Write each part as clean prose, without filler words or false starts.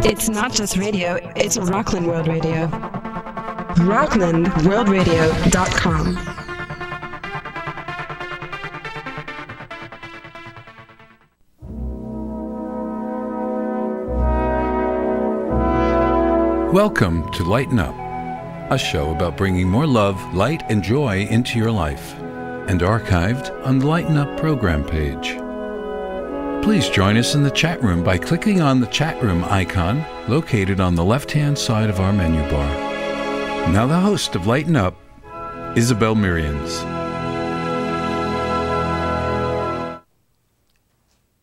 It's not just radio, it's Rockland World Radio. RocklandWorldRadio.com. Welcome to Lighten Up, a show about bringing more love, light, and joy into your life, and archived on the Lighten Up program page. Please join us in the chat room by clicking on the chat room icon located on the left-hand side of our menu bar. Now the host of Lighten Up, Isabel Merians.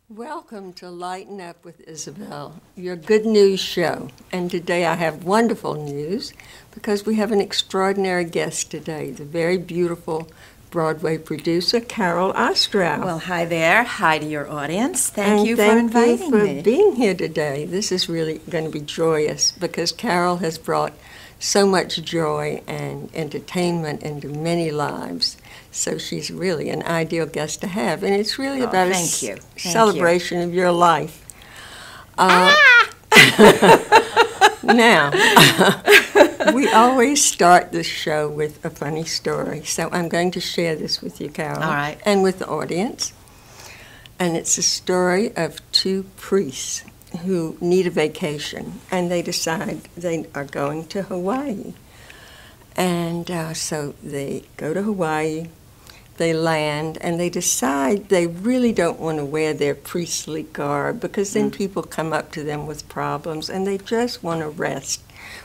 Welcome to Lighten Up with Isabel, your good news show. And today I have wonderful news because we have an extraordinary guest today, the very beautiful Broadway producer, Carol Ostrow. Well, hi there. Hi to your audience. Thank you for inviting me. Thank you for being here today. This is really going to be joyous because Carol has brought so much joy and entertainment into many lives. So she's really an ideal guest to have. And it's really about a celebration of your life. Now, we always start the show with a funny story. So I'm going to share this with you, Carol. All right. And with the audience. And it's a story of two priests who need a vacation. And they decide they are going to Hawaii. And so they go to Hawaii. They land, and they decide they really don't want to wear their priestly garb because then people come up to them with problems, and they just want to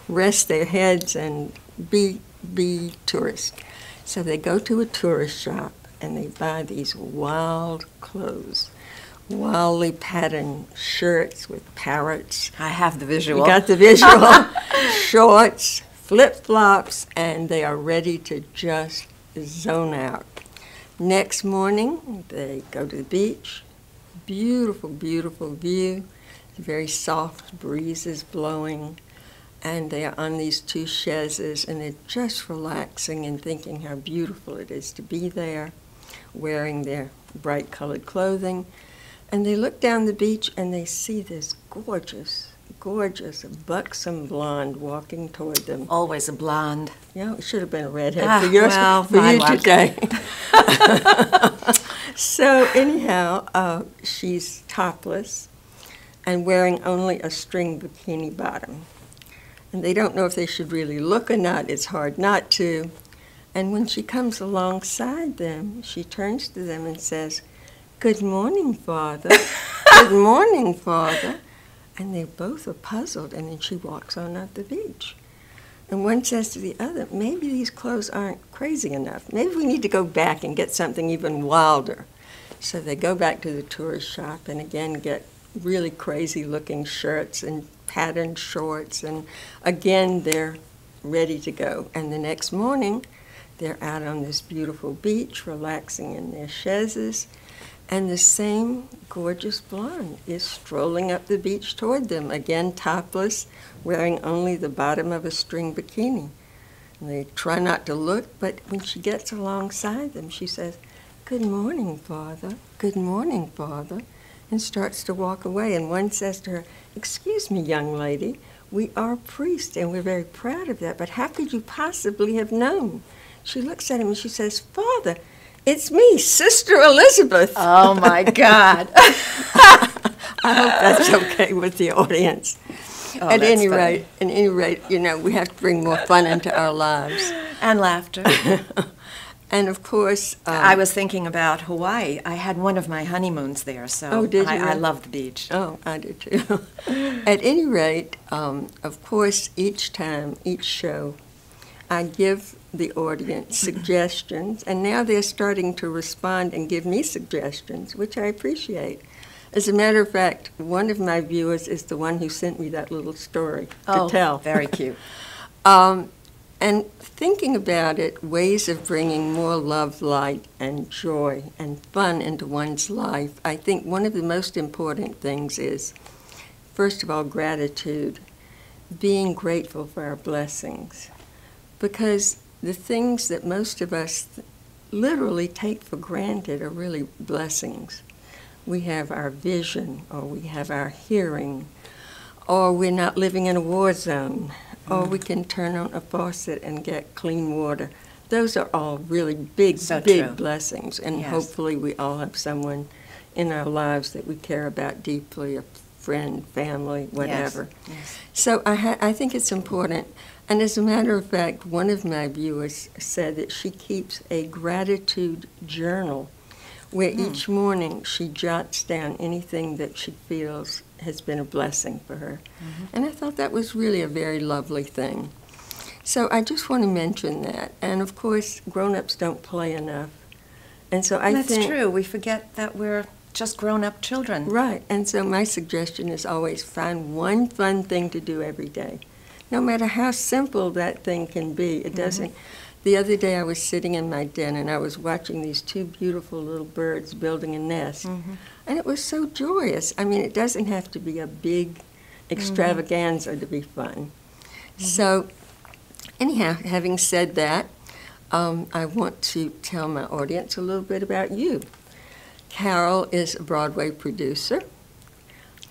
rest their heads and be tourists. So they go to a tourist shop, and they buy these wild clothes, wildly patterned shirts with parrots. I have the visual. You got the visual. Shorts, flip-flops, and they are ready to just zone out. Next morning, they go to the beach. Beautiful, beautiful view. Very soft breezes blowing. And they are on these two chaises, and they're just relaxing and thinking how beautiful it is to be there, wearing their bright-colored clothing. And they look down the beach, and they see this gorgeous, buxom blonde walking toward them. Always a blonde. Yeah, it should have been a redhead for you today. So anyhow, she's topless and wearing only a string bikini bottom. And they don't know if they should really look or not. It's hard not to. And when she comes alongside them, she turns to them and says, "Good morning, Father. Good morning, Father." And they both are puzzled, and then she walks on up the beach. And one says to the other, maybe these clothes aren't crazy enough. Maybe we need to go back and get something even wilder. So they go back to the tourist shop and again get really crazy-looking shirts and patterned shorts, and again they're ready to go. And the next morning, they're out on this beautiful beach, relaxing in their chaises, and the same gorgeous blonde is strolling up the beach toward them, again topless, wearing only the bottom of a string bikini. And they try not to look, but when she gets alongside them, she says, "Good morning, Father. Good morning, Father," and starts to walk away. And one says to her, "Excuse me, young lady, we are priests, and we're very proud of that, but how could you possibly have known?" She looks at him and she says, "Father, it's me, Sister Elizabeth." Oh, my God. I hope that's okay with the audience. Oh, At any rate, you know, we have to bring more fun into our lives. And laughter. And, of course... I was thinking about Hawaii. I had one of my honeymoons there, so did you? I love the beach. Oh, I do too. At any rate, of course, each show, I give the audience suggestions, and now they're starting to respond and give me suggestions, which I appreciate. As a matter of fact, one of my viewers is the one who sent me that little story to tell. Very cute. And thinking about it, ways of bringing more love, light, and joy and fun into one's life, I think one of the most important things is, first of all, gratitude, being grateful for our blessings. Because the things that most of us literally take for granted are really blessings. We have our vision, or we have our hearing, or we're not living in a war zone, or we can turn on a faucet and get clean water. Those are all really big blessings, and Yes. hopefully we all have someone in our lives that we care about deeply, a friend, family, whatever. Yes. So I think it's important. And as a matter of fact, one of my viewers said that she keeps a gratitude journal where each morning she jots down anything that she feels has been a blessing for her. And I thought that was really a very lovely thing. So I just want to mention that. And of course, grown-ups don't play enough. And so I think... That's true. We forget that we're just grown-up children. Right. And so my suggestion is always find one fun thing to do every day. No matter how simple that thing can be, it doesn't... The other day I was sitting in my den and I was watching these two beautiful little birds building a nest. And it was so joyous. I mean, it doesn't have to be a big extravaganza to be fun. So, anyhow, having said that, I want to tell my audience a little bit about you. Carol is a Broadway producer,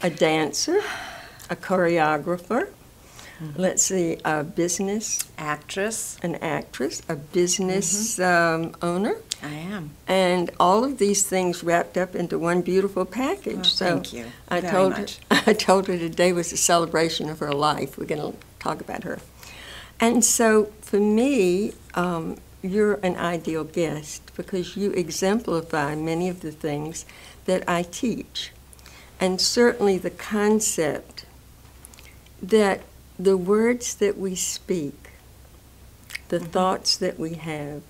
a dancer, a choreographer, let's see, a business Actress. an actress, a business owner, I am. and all of these things wrapped up into one beautiful package. Well, So thank you I very told much. her, I told her today was a celebration of her life. We're going to talk about her. And so for me, you're an ideal guest because you exemplify many of the things that I teach. And certainly the concept that the words that we speak, the thoughts that we have,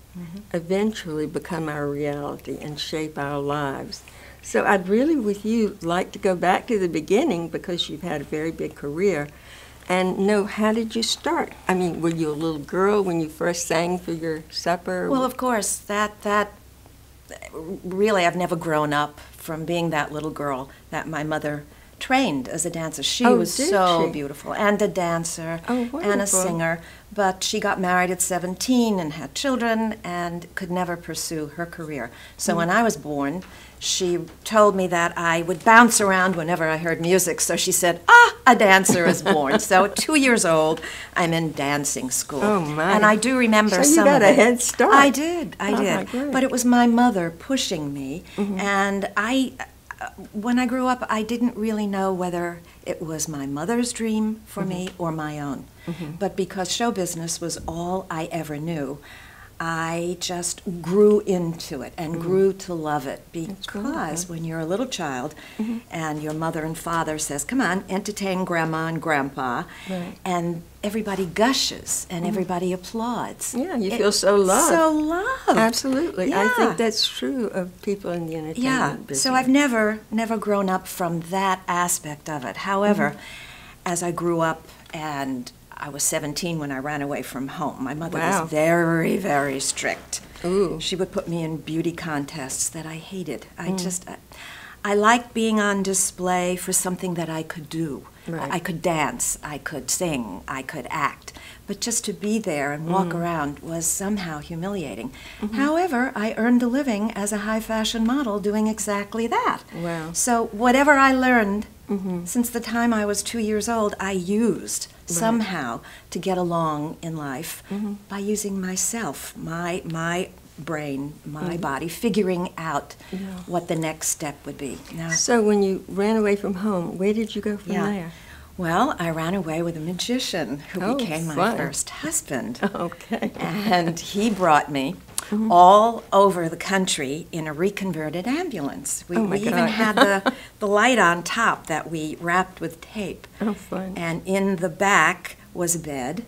eventually become our reality and shape our lives. So I'd really, with you, like to go back to the beginning because you've had a very big career and know, how did you start? I mean, were you a little girl when you first sang for your supper? Well, of course, that really, I've never grown up from being that little girl that my mother trained as a dancer. She was did so she? beautiful, and a dancer, and a wonderful. singer. But she got married at 17 and had children and could never pursue her career. So when I was born, she told me that I would bounce around whenever I heard music. So she said, a dancer is born. So at 2 years old, I'm in dancing school. Oh, my. And I do remember So you some got of a it. head start. I did. Oh, my God. But it was my mother pushing me, and when I grew up, I didn't really know whether it was my mother's dream for me or my own. But because show business was all I ever knew, I just grew into it and grew to love it, because when you're a little child and your mother and father says, come on, entertain grandma and grandpa, and everybody gushes and everybody applauds. Yeah, you feel so loved. So loved. Absolutely. I Yeah. think that's true of people in the entertainment business. So I've never grown up from that aspect of it. However, as I grew up and I was 17 when I ran away from home. My mother was very, very strict. Ooh. She would put me in beauty contests that I hated. I liked being on display for something that I could do. Right. I could dance, I could sing, I could act. But just to be there and walk around was somehow humiliating. However, I earned a living as a high fashion model doing exactly that. Wow. So whatever I learned since the time I was 2 years old, I used somehow to get along in life by using myself, my brain, my body, figuring out what the next step would be. Now, So when you ran away from home, where did you go from there? well, I ran away with a magician who Oh, became my fun. first husband. Okay. And he brought me all over the country in a reconverted ambulance. We, Oh, my we even God. had the light on top that we wrapped with tape. Oh, fun. And in the back was a bed,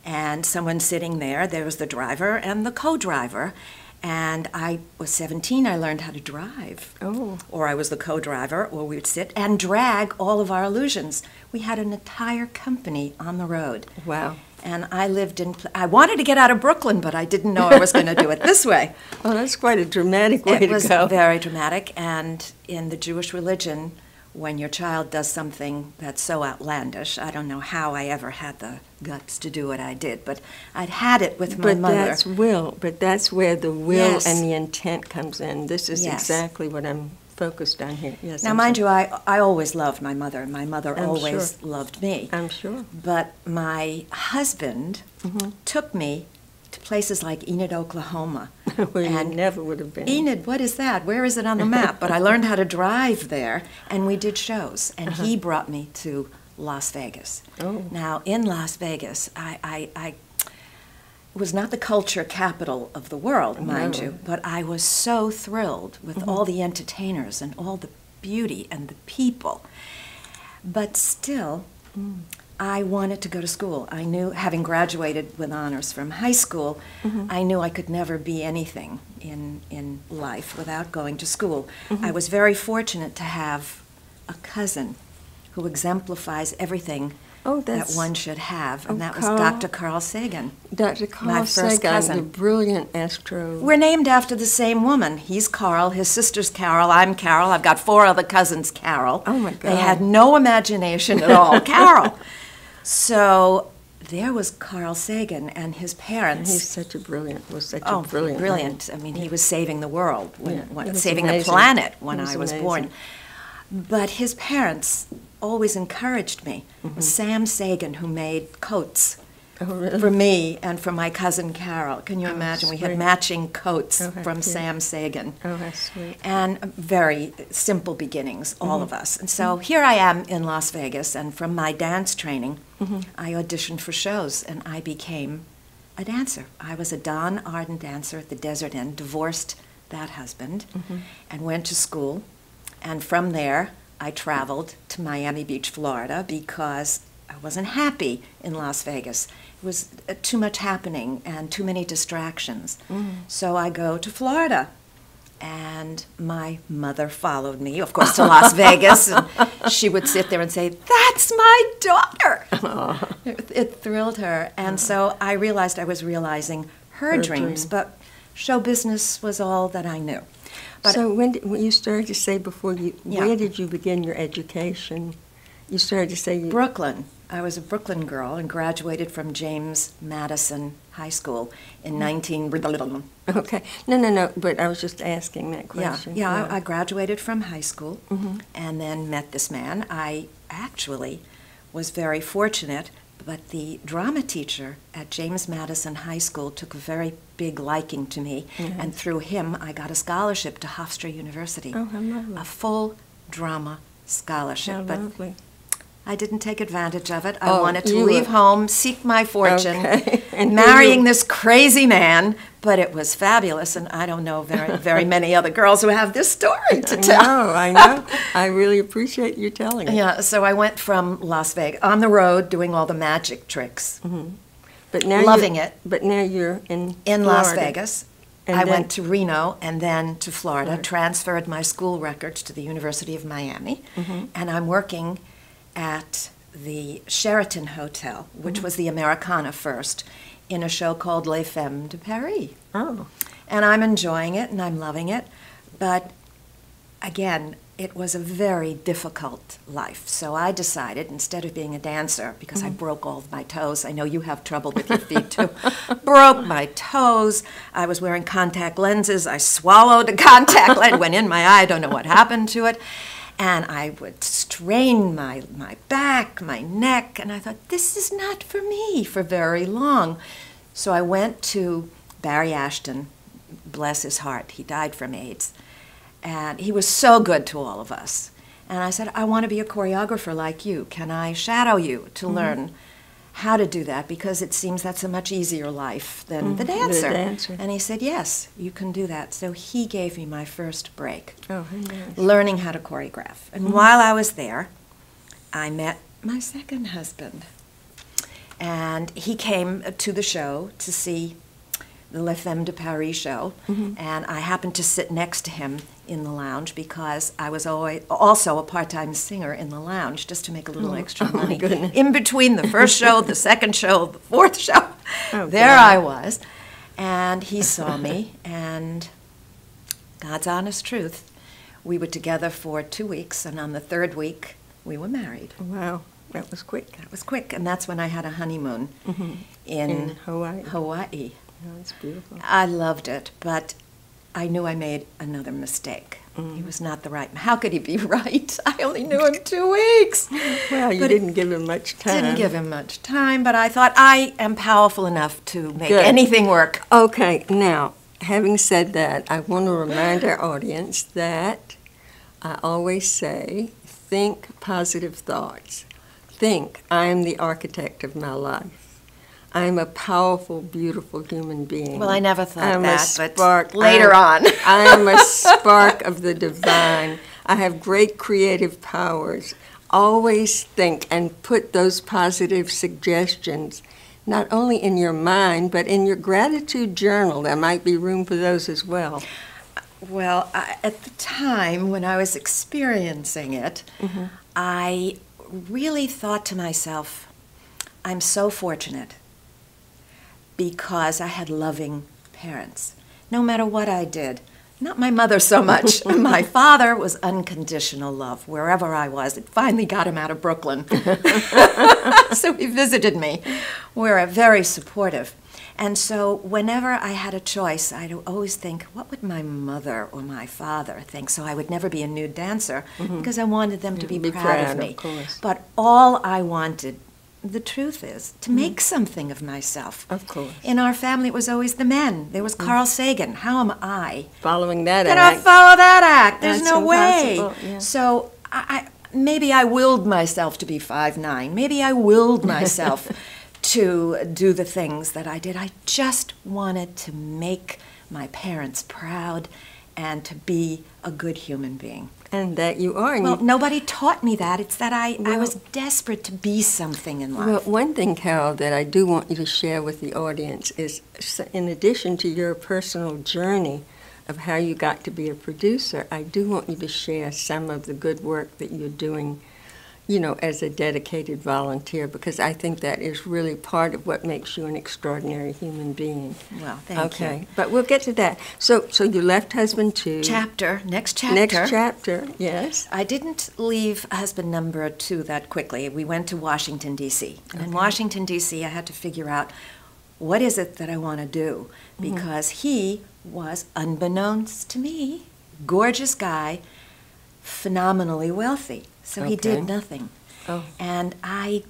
and someone sitting there. There was the driver and the co-driver. And I was 17, I learned how to drive. Oh. Or I was the co-driver, or we would sit and drag all of our illusions. We had an entire company on the road. Wow. And I lived I wanted to get out of Brooklyn, but I didn't know I was going to do it this way. Oh, that's quite a dramatic way It to was go. very dramatic, and in the Jewish religion, when your child does something that's so outlandish, I don't know how I ever had the guts to do what I did, but I'd had it with my mother. But that's where the will Yes. and the intent comes in. This is Yes. exactly what I'm focused on here. Yes. Now, mind you, I always loved my mother, and my mother I'm always sure. loved me. I'm sure. But my husband took me to places like Enid, Oklahoma. Where you And never would have been. Enid, what is that? Where is it on the map? But I learned how to drive there, and we did shows. And he brought me to Las Vegas. Oh. Now, in Las Vegas, I was not the culture capital of the world, mind you, but I was so thrilled with all the entertainers and all the beauty and the people. But still, I wanted to go to school. I knew, having graduated with honors from high school, I knew I could never be anything in life without going to school. I was very fortunate to have a cousin who exemplifies everything that one should have, and that was Dr. Carl Sagan. Dr. Carl My first Sagan, cousin. the brilliant astro. We're named after the same woman. He's Carl, his sister's Carol, I'm Carol. I've got 4 other cousins, Carol. Oh, my God. They had no imagination at all, Carol. So there was Carl Sagan and his parents. He's such a brilliant man. Brilliant. I mean, he was saving the world, It was saving the amazing. planet when It was I was amazing. born. But his parents always encouraged me. It was Sam Sagan who made coats Oh, really? for me and for my cousin Carol. Can you imagine? We had sweet. matching coats Oh, how from cute. Sam Sagan. Oh, that's sweet. And very simple beginnings, all of us. And so here I am in Las Vegas, and from my dance training, I auditioned for shows, and I became a dancer. I was a Don Arden dancer at the Desert Inn, divorced that husband, and went to school. And from there, I traveled to Miami Beach, Florida, because I wasn't happy in Las Vegas. It was too much happening and too many distractions. So I go to Florida. And my mother followed me, of course, to Las Vegas. And she would sit there and say, "That's my daughter." It thrilled her. And so I realized I was realizing her dreams. dream. But show business was all that I knew. But So when you started to say before Yeah. where did you begin your education? You started to say Brooklyn. I was a Brooklyn girl and graduated from James Madison High School in 19... Okay. No, but I was just asking that question. Yeah, I graduated from high school and then met this man. I actually was very fortunate, but the drama teacher at James Madison High School took a very big liking to me, and through him I got a scholarship to Hofstra University. Oh, how lovely. A full drama scholarship. How But lovely. I didn't take advantage of it. I Oh, wanted to you leave were- home, seek my fortune, Okay. And marrying you- this crazy man, but it was fabulous, and I don't know very many other girls who have this story to tell. I know. I really appreciate you telling it. Yeah, so I went from Las Vegas, on the road, doing all the magic tricks, But now loving it. But now you're in Las Florida. Vegas. And I then- went to Reno and then to Florida, Florida. transferred my school records to the University of Miami, and I'm working at the Sheraton Hotel, which was the Americana first, in a show called Les Femmes de Paris. Oh. And I'm enjoying it and I'm loving it, but again, it was a very difficult life. So I decided, instead of being a dancer, because I broke all of my toes, I know you have trouble with your feet too, broke my toes, I was wearing contact lenses, I swallowed a contact lens, went in my eye, I don't know what happened to it, and I would strain my back, my neck, and I thought, this is not for me for very long. So I went to Barry Ashton, bless his heart, he died from AIDS, and he was so good to all of us. And I said, I want to be a choreographer like you. Can I shadow you to learn how to do that? Because it seems that's a much easier life than the dancer. And he said, yes, you can do that. So he gave me my first break, Oh, how nice. learning how to choreograph. And while I was there, I met my second husband. And he came to the show to see the Les Femmes de Paris show, and I happened to sit next to him in the lounge because I was also a part-time singer in the lounge just to make a little extra my money. goodness. In between the first show, the second show, the fourth show, Oh, there God. I was. And he saw me, and God's honest truth, we were together for 2 weeks, and on the third week, we were married. Wow, that was quick. That was quick, and that's when I had a honeymoon In Hawaii. Hawaii. Oh, it's beautiful. I loved it, but I knew I made another mistake. He was not the right man. How could he be right? I only knew him 2 weeks. Well, you didn't give him much time. Didn't give him much time, but I thought I am powerful enough to make Good. anything work. Okay, now, having said that, I want to remind our audience that I always say, think positive thoughts. Think, I am the architect of my life. I am a powerful, beautiful human being. Well, I never thought that, but later on. I am a spark of the divine. I have great creative powers. Always think and put those positive suggestions not only in your mind, but in your gratitude journal. There might be room for those as well. Well, at the time when I was experiencing it, I really thought to myself, I'm so fortunate because I had loving parents, no matter what I did. Not my mother so much. My father was unconditional love wherever I was. It finally got him out of Brooklyn. So he visited me. We're very supportive. And so whenever I had a choice, I'd always think, what would my mother or my father think? So I would never be a nude dancer because I wanted them to be proud of me. Of course. But all I wanted, the truth is, to make something of myself. Of course. In our family, it was always the men. There was Carl Sagan. How am I Following that gonna act. follow that act? There's That's no way. impossible, yeah. So maybe I willed myself to be 5'9". Maybe I willed myself to do the things that I did. I just wanted to make my parents proud and to be a good human being. And that you are. Well, nobody taught me that. It's that I was desperate to be something in life. Well, one thing, Carol, that I do want you to share with the audience is, in addition to your personal journey of how you got to be a producer, I do want you to share some of the good work that you're doing, you know, as a dedicated volunteer, because I think that is really part of what makes you an extraordinary human being. Well, thank you. Okay, but we'll get to that. So you left husband 2. Next chapter. Next chapter, yes. I didn't leave husband number 2 that quickly. We went to Washington, D.C. And in Washington, D.C., I had to figure out what is it that I want to do, because he was, unbeknownst to me, gorgeous guy, phenomenally wealthy. So he did nothing. Oh. And it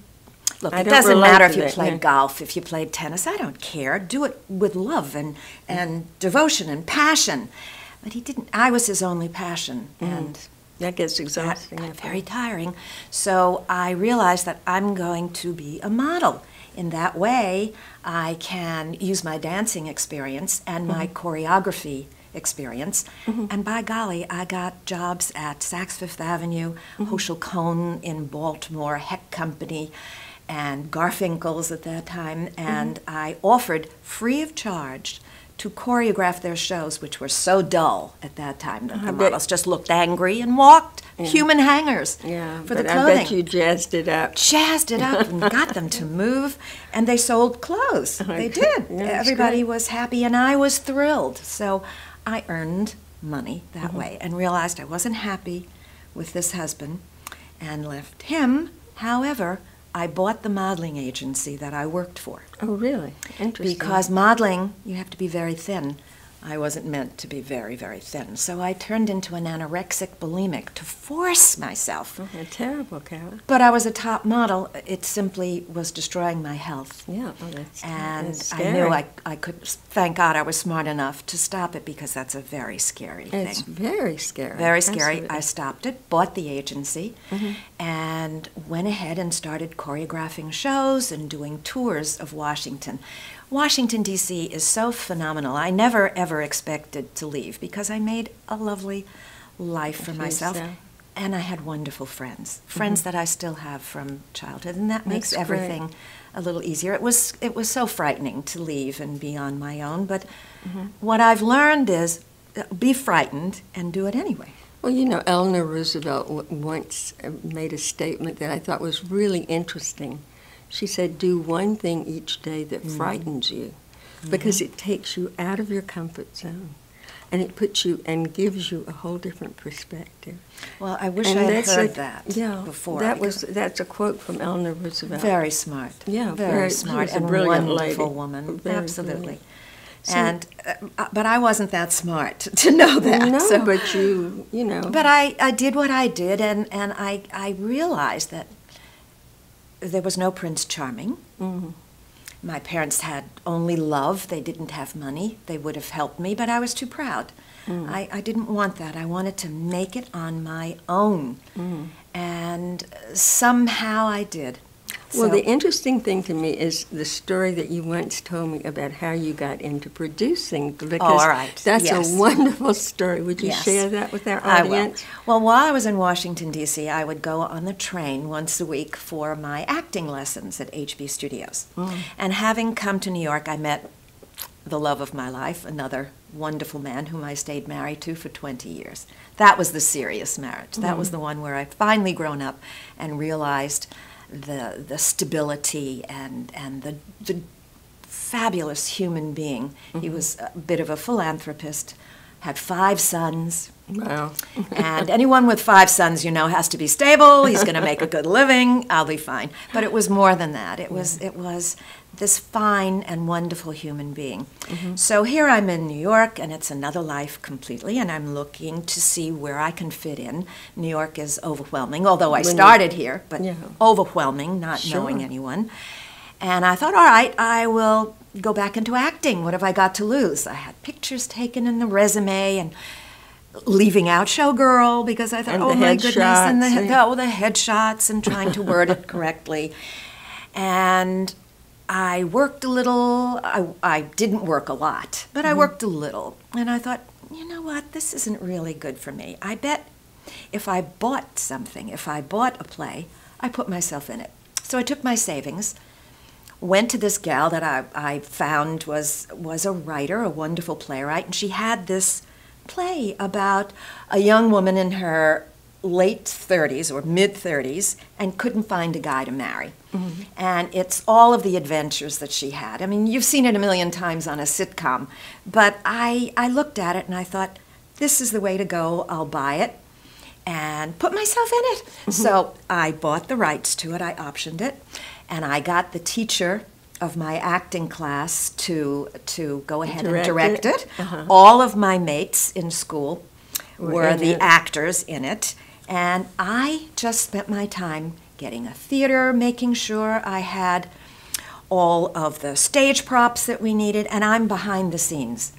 don't doesn't relate matter to if you that, played yeah. golf, if you played tennis, I don't care. Do it with love and devotion and passion. But he didn't. I was his only passion. And That gets exhausting. very tiring. So I realized that I'm going to be a model. In that way, I can use my dancing experience and my choreography experience. And by golly, I got jobs at Saks Fifth Avenue, Hochul Cohn in Baltimore, Heck Company, and Garfinkel's at that time. And I offered free of charge to choreograph their shows, which were so dull at that time that the models just looked angry and walked human hangers for the clothing. I bet you jazzed it up. Jazzed it up and got them to move, and they sold clothes. They did. Everybody was happy, and I was thrilled. So I earned money that way and realized I wasn't happy with this husband and left him. However, I bought the modeling agency that I worked for. Oh, really? Interesting. Because modeling, you have to be very thin. I wasn't meant to be very, very thin. So I turned into an anorexic bulimic to force myself. Oh, terrible, Carol. But I was a top model. It simply was destroying my health. Yeah, well, that's I knew I could, thank God I was smart enough to stop it, because that's a very scary thing. It's very scary. Very scary. Absolutely. I stopped it, bought the agency, and went ahead and started choreographing shows and doing tours of Washington. Washington, D.C. is so phenomenal. I never, ever expected to leave, because I made a lovely life for myself. So. And I had wonderful friends that I still have from childhood, and that makes That's everything a little easier. It was so frightening to leave and be on my own, but what I've learned is be frightened and do it anyway. Well, you know, Eleanor Roosevelt once made a statement that I thought was really interesting. She said, do one thing each day that frightens you, because it takes you out of your comfort zone, and it puts you and gives you a whole different perspective. Well, I wish I had heard that before. That's a quote from Eleanor Roosevelt. Very smart. Yeah, very smart she was and a brilliant wonderful lady. woman. Very Absolutely. brilliant. But I wasn't that smart to know that. No, so, but you know. But I did what I did, and I realized that there was no Prince Charming. Mm-hmm. My parents had only love. They didn't have money. They would have helped me, but I was too proud. Mm. I didn't want that. I wanted to make it on my own. Mm. And somehow I did. Well, the interesting thing to me is the story that you once told me about how you got into producing. Because all right. That's yes. a wonderful story. Would you yes. share that with our audience? I will. Well, while I was in Washington, D.C., I would go on the train once a week for my acting lessons at HB Studios. Mm. And having come to New York, I met the love of my life, another wonderful man whom I stayed married to for 20 years. That was the serious marriage. Mm. That was the one where I finally grown up and realized the stability and the fabulous human being. Mm-hmm. He was a bit of a philanthropist, had 5 sons. Wow. And anyone with 5 sons, you know, has to be stable. He's going to make a good living. I'll be fine. But it was more than that. It was this fine and wonderful human being. Mm-hmm. So here I'm in New York, and it's another life completely, and I'm looking to see where I can fit in. New York is overwhelming, although I started here, but overwhelming, not knowing anyone. And I thought, all right, I will go back into acting. What have I got to lose? I had pictures taken in the resume and leaving out showgirl because I thought, and oh my goodness, and the headshots and trying to word it correctly. And I worked a little. I didn't work a lot, but I worked a little. And I thought, you know what, this isn't really good for me. I bet if I bought something, if I bought a play, I put myself in it. So I took my savings, went to this gal that I found was a writer, a wonderful playwright, and she had this play about a young woman in her late 30s or mid-30s and couldn't find a guy to marry. Mm-hmm. And it's all of the adventures that she had. I mean, you've seen it a million times on a sitcom, but I looked at it and I thought, this is the way to go. I'll buy it and put myself in it. Mm-hmm. So I bought the rights to it. I optioned it. And I got the teacher of my acting class to go ahead and direct it. Uh-huh. All of my mates in school were the actors in it. And I just spent my time getting a theater, making sure I had all of the stage props that we needed, and I'm behind the scenes.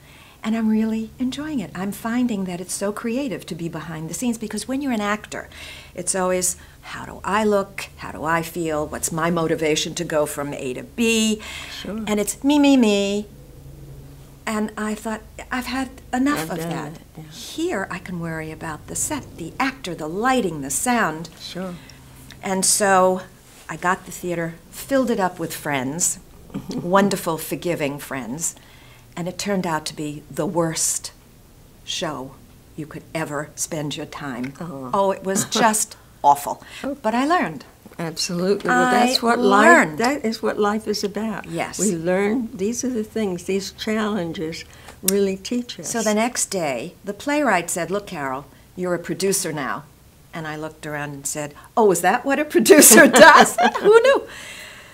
And I'm really enjoying it. I'm finding that it's so creative to be behind the scenes because when you're an actor, it's always, how do I look? How do I feel? What's my motivation to go from A to B? Sure. And it's me, me, me. And I thought, I've had enough of that. Yeah. Here, I can worry about the set, the actor, the lighting, the sound. Sure. And so I got the theater, filled it up with friends, wonderful, forgiving friends, and it turned out to be the worst show you could ever spend your time. Oh, it was just awful. But I learned. Absolutely. Well, that's what that is what life is about. Yes. We learn, these are the things, these challenges really teach us. So the next day, the playwright said, look, Carol, you're a producer now. And I looked around and said, oh, is that what a producer does? Who knew?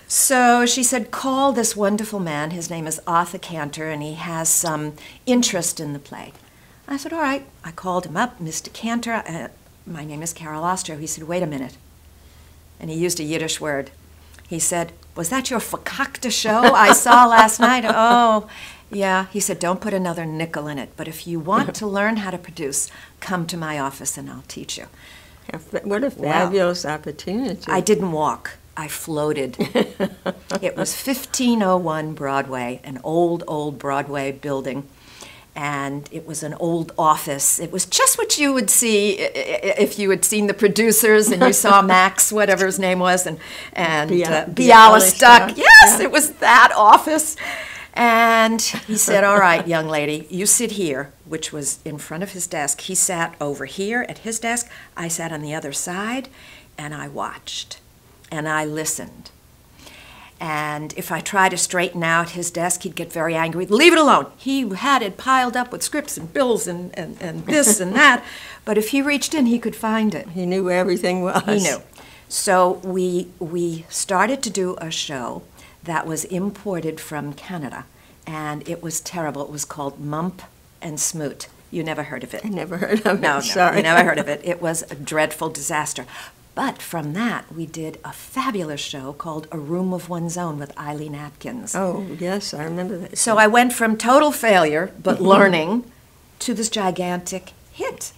So she said, call this wonderful man. His name is Arthur Cantor, and he has some interest in the play. I said, all right. I called him up, Mr. Cantor. My name is Carol Ostrow. He said, wait a minute. And he used a Yiddish word. He said, was that your verkackte show I saw last night? Oh, yeah. He said, don't put another nickel in it. But if you want to learn how to produce, come to my office and I'll teach you. What a fabulous opportunity. I didn't walk. I floated. It was 1501 Broadway, an old Broadway building. And it was an old office. It was just what you would see if you had seen the producers and you saw Max, whatever his name was, and Bialystok. Yes, it was that office. And he said, all right, young lady, you sit here, which was in front of his desk. He sat over here at his desk. I sat on the other side, and I watched, and I listened. And if I tried to straighten out his desk, he'd get very angry. Leave it alone. He had it piled up with scripts and bills and this and that. But if he reached in, he could find it. He knew where everything was. He knew. So we started to do a show that was imported from Canada. and it was terrible. It was called Mump and Smoot. You never heard of it? I never heard of it. No, Sorry. you never heard of it. It was a dreadful disaster. But from that, we did a fabulous show called A Room of One's Own with Eileen Atkins. Oh, yes, I remember that. So I went from total failure, but learning, to this gigantic hit.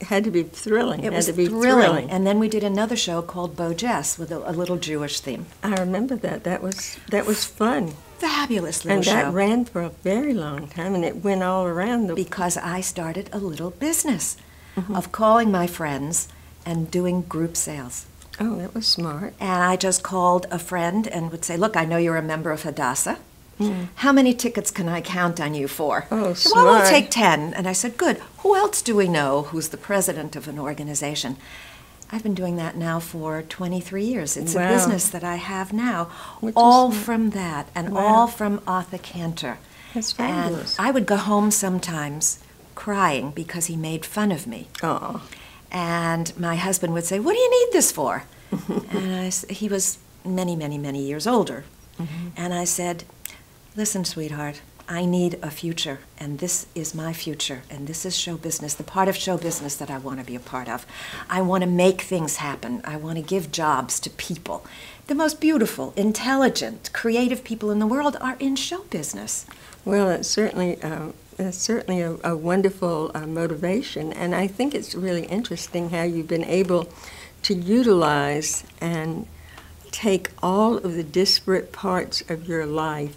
It had to be thrilling. It was had to be thrilling. And then we did another show called Bo Jess with a little Jewish theme. I remember that. That was fun. Fabulous little And show. that ran for a very long time, and it went all around the... Because I started a little business of calling my friends and doing group sales. Oh, that was smart. And I just called a friend and would say, look, I know you're a member of Hadassah. How many tickets can I count on you for? Oh, She said, well, we'll smart. take 10. And I said, good. Who else do we know who's the president of an organization? I've been doing that now for 23 years. It's a Wow. business that I have now, Which is all smart. from that, and Wow. all from Arthur Cantor. That's And fabulous. I would go home sometimes crying because he made fun of me. Oh, And my husband would say, what do you need this for? And he was many, many, many years older. And I said, listen, sweetheart, I need a future, and this is my future, and this is show business, the part of show business that I want to be a part of. I want to make things happen. I want to give jobs to people. The most beautiful, intelligent, creative people in the world are in show business. well, it's certainly a wonderful motivation, and I think it's really interesting how you've been able to utilize and take all of the disparate parts of your life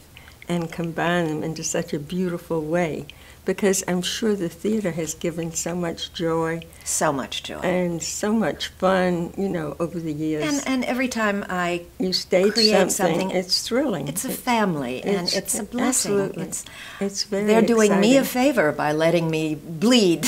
and combine them into such a beautiful way, because I'm sure the theater has given so much joy So much joy. and so much fun, over the years. And every time I you stage create something, something, it's thrilling. it's a family, and it's a blessing. Absolutely. It's very They're doing me a exciting. favor by letting me bleed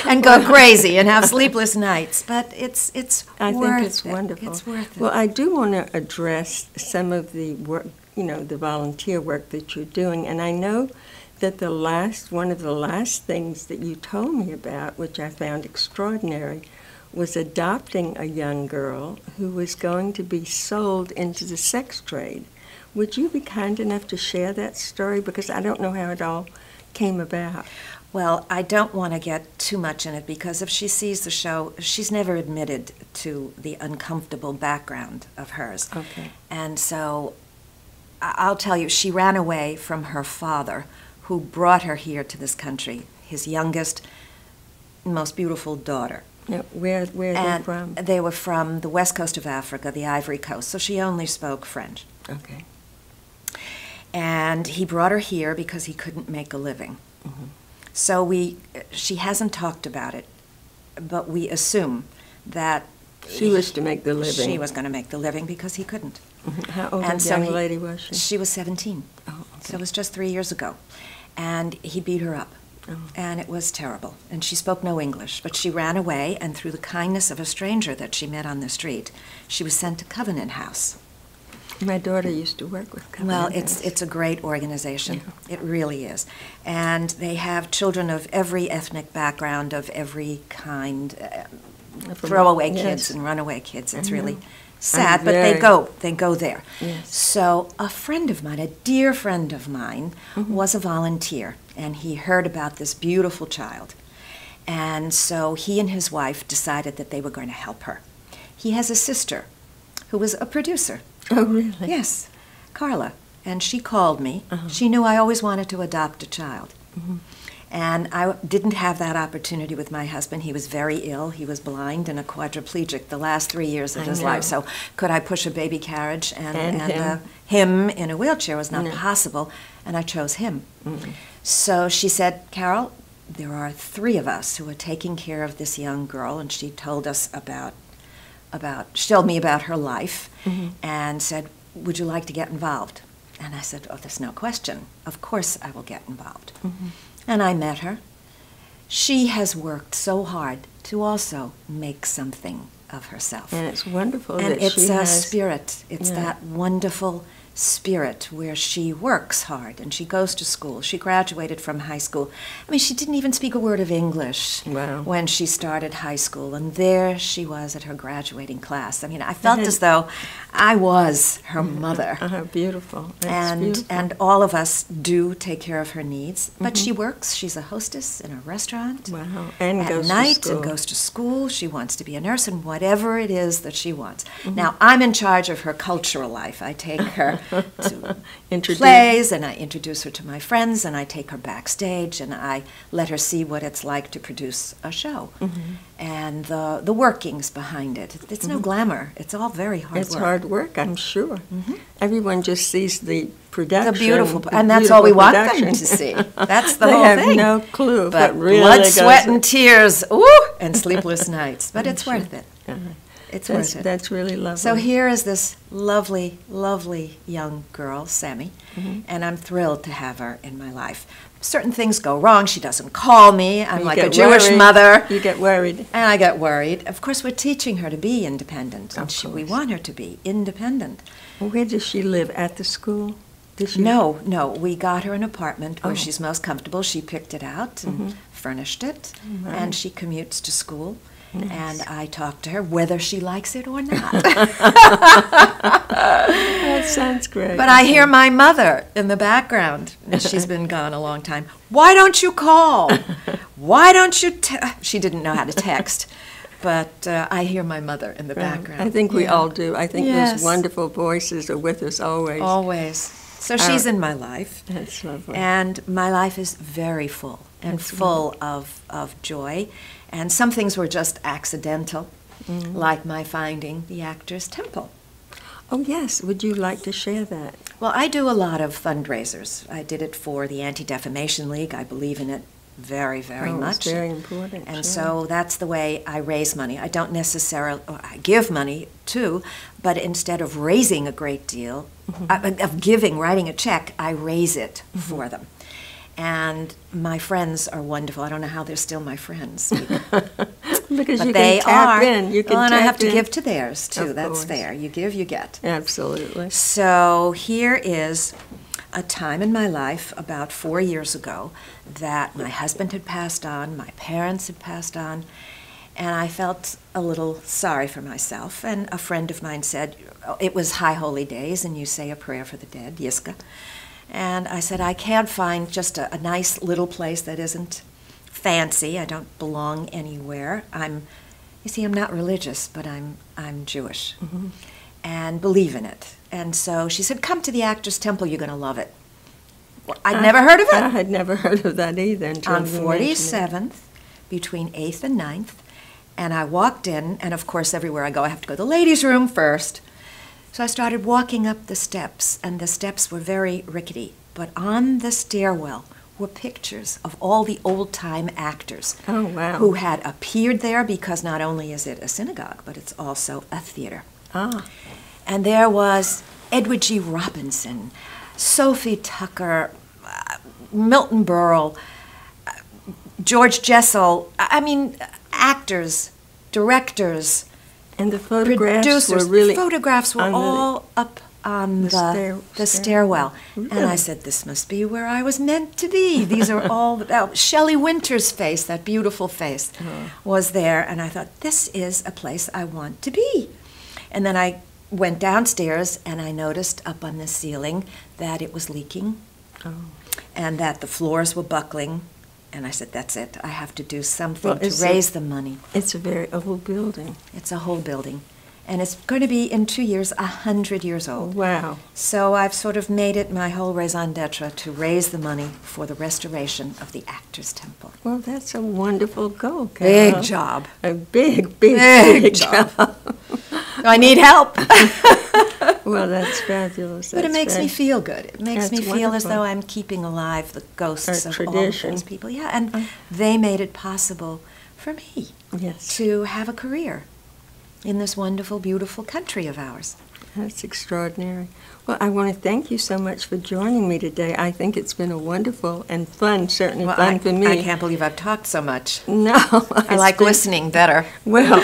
and go crazy and have sleepless nights. But it's I worth think it's it. wonderful. It's worth it. Well, I do want to address some of the work, the volunteer work that you're doing, and I know that one of the last things that you told me about, which I found extraordinary, was adopting a young girl who was going to be sold into the sex trade. Would you be kind enough to share that story? Because I don't know how it all came about. Well, I don't want to get too much in it, because if she sees the show, she's never admitted to the uncomfortable background of hers. Okay. And so I'll tell you, she ran away from her father, who brought her here to this country, his youngest, most beautiful daughter. Now, where are they And from? they were from the west coast of Africa, the Ivory Coast, so she only spoke French. Okay. And he brought her here because he couldn't make a living. So she hasn't talked about it, but we assume that She was to make the living. she was going to make the living because he couldn't. How old And a so young lady was she? She was 17. Oh, okay. So it was just 3 years ago. And he beat her up. Oh. And it was terrible. And she spoke no English, but she ran away, and through the kindness of a stranger that she met on the street, she was sent to Covenant House. My daughter used to work with Well, Covenant House. it's a great organization. It really is. And they have children of every ethnic background, of every kind, From- throwaway yes. kids and runaway kids. It's I know. really sad, but very- they go there. Yes. So a friend of mine, a dear friend of mine, was a volunteer, and he heard about this beautiful child. And so he and his wife decided that they were going to help her. He has a sister who was a producer. Oh, really? Yes, Carla. And she called me. She knew I always wanted to adopt a child. And I didn't have that opportunity with my husband. He was very ill. He was blind and a quadriplegic the last 3 years of I his know. life. So could I push a baby carriage? And him. Him in a wheelchair was not No. possible, and I chose him. So she said, Carol, there are 3 of us who are taking care of this young girl, and she told us she told me about her life, and said, would you like to get involved? And I said, oh, there's no question. Of course I will get involved. And I met her. She has worked so hard to also make something of herself. And it's wonderful And that it's she a has... spirit. It's Yeah. that wonderful spirit where she works hard and she goes to school. She graduated from high school. I mean, she didn't even speak a word of English when she started high school, and there she was at her graduating class. I mean, I felt as though I was her mother. Beautiful. And all of us do take care of her needs, but she works. She's a hostess in a restaurant. Wow. And at goes night to school. And goes to school. She wants to be a nurse and whatever it is that she wants. Now, I'm in charge of her cultural life. I take her to plays, and I introduce her to my friends, and I take her backstage, and I let her see what it's like to produce a show, and the workings behind it. It's no glamour. It's all very hard work. It's hard work, I'm sure. Everyone just sees the production. The beautiful, and that's all we want them to see. That's the whole thing. They have no clue. But really blood, sweat, and tears, and sleepless nights. But it's worth it. It's worth it. That's really lovely. So here is this lovely, lovely young girl, Sammy, and I'm thrilled to have her in my life. Certain things go wrong. She doesn't call me. I'm like a Jewish mother. You get worried. And I get worried. Of course, we're teaching her to be independent, and we want her to be independent. Well, where does she live? At the school? No. We got her an apartment where she's most comfortable. She picked it out and furnished it, and she commutes to school. Nice. And I talk to her whether she likes it or not. That sounds great. But I hear my mother in the background, and she's been gone a long time. Why don't you call? Why don't you She didn't know how to text, but I hear my mother in the background. I think we all do. I think those wonderful voices are with us always. Always. So she's in my life. That's lovely. And my life is very full and full of joy. And some things were just accidental, like my finding the Actors Temple. Oh, yes. Would you like to share that? Well, I do a lot of fundraisers. I did it for the Anti-Defamation League. I believe in it very, very much. It's very important. And so that's the way I raise money. I don't necessarily, I give money too, but instead of raising a great deal, of writing a check, I raise it for them. And my friends are wonderful. I don't know how they're still my friends. Because but you they can tap are. in. You can and I have to in. give to theirs, too. Of That's course. fair. You give, you get. Absolutely. So here is a time in my life about 4 years ago that my husband had passed on, my parents had passed on, and I felt a little sorry for myself. And a friend of mine said, it was High Holy Days, and you say a prayer for the dead, Yiska. And I said, I can't find just a nice little place that isn't fancy. I don't belong anywhere. You see, I'm not religious, but I'm Jewish and believe in it. And so she said, come to the Actors Temple, you're going to love it. Well, I'd never heard of it. I had never heard of that either. On 47th, between 8th and 9th, and I walked in, and of course, everywhere I go, I have to go to the ladies' room first. So I started walking up the steps, and the steps were very rickety. But on the stairwell were pictures of all the old-time actors who had appeared there, because not only is it a synagogue, but it's also a theater. And there was Edward G. Robinson, Sophie Tucker, Milton Berle, George Jessel, I mean, actors, directors, and the photographs producers. Were really photographs were all up on the stairwell. Really? And I said, this must be where I was meant to be. These are all, Shelley Winter's face, that beautiful face, was there. And I thought, this is a place I want to be. And then I went downstairs, and I noticed up on the ceiling that it was leaking, and that the floors were buckling. And I said, that's it. I have to do something to raise the money. It's a very old building. It's a whole building. And it's going to be, in 2 years, 100 years old. Wow. So I've sort of made it my whole raison d'etre to raise the money for the restoration of the Actors Temple. Well, that's a wonderful goal, Carol. Big job. A big job. I need help. Well, that's fabulous. But it makes me feel good. It makes me feel as wonderful. though I'm keeping alive the ghosts Our of tradition. all those people. Yeah, and they made it possible for me Yes. to have a career in this wonderful, beautiful country of ours. That's extraordinary. Well, I want to thank you so much for joining me today. I think it's been a wonderful and fun, certainly fun for me. I can't believe I've talked so much. No. I like listening better. Well,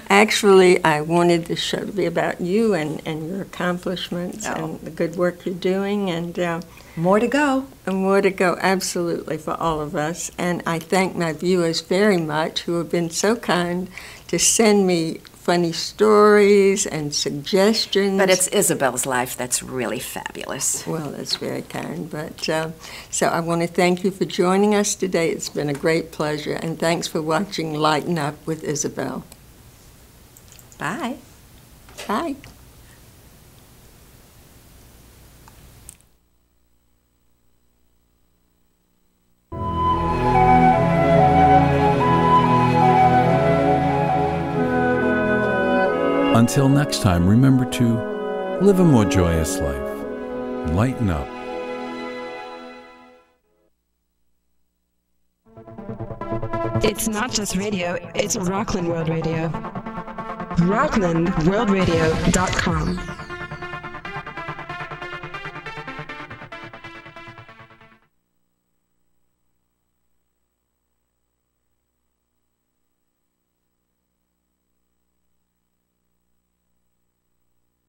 actually, I wanted the show to be about you and your accomplishments and the good work you're doing. And more to go. And more to go, absolutely, for all of us. And I thank my viewers very much who have been so kind to send me funny stories and suggestions. But it's Isabel's life that's really fabulous. Well, that's very kind. But so I want to thank you for joining us today. It's been a great pleasure. And thanks for watching Lighten Up with Isabel. Bye. Bye. Until next time, remember to live a more joyous life. Lighten up. It's not just radio, it's Rockland World Radio. RocklandWorldRadio.com.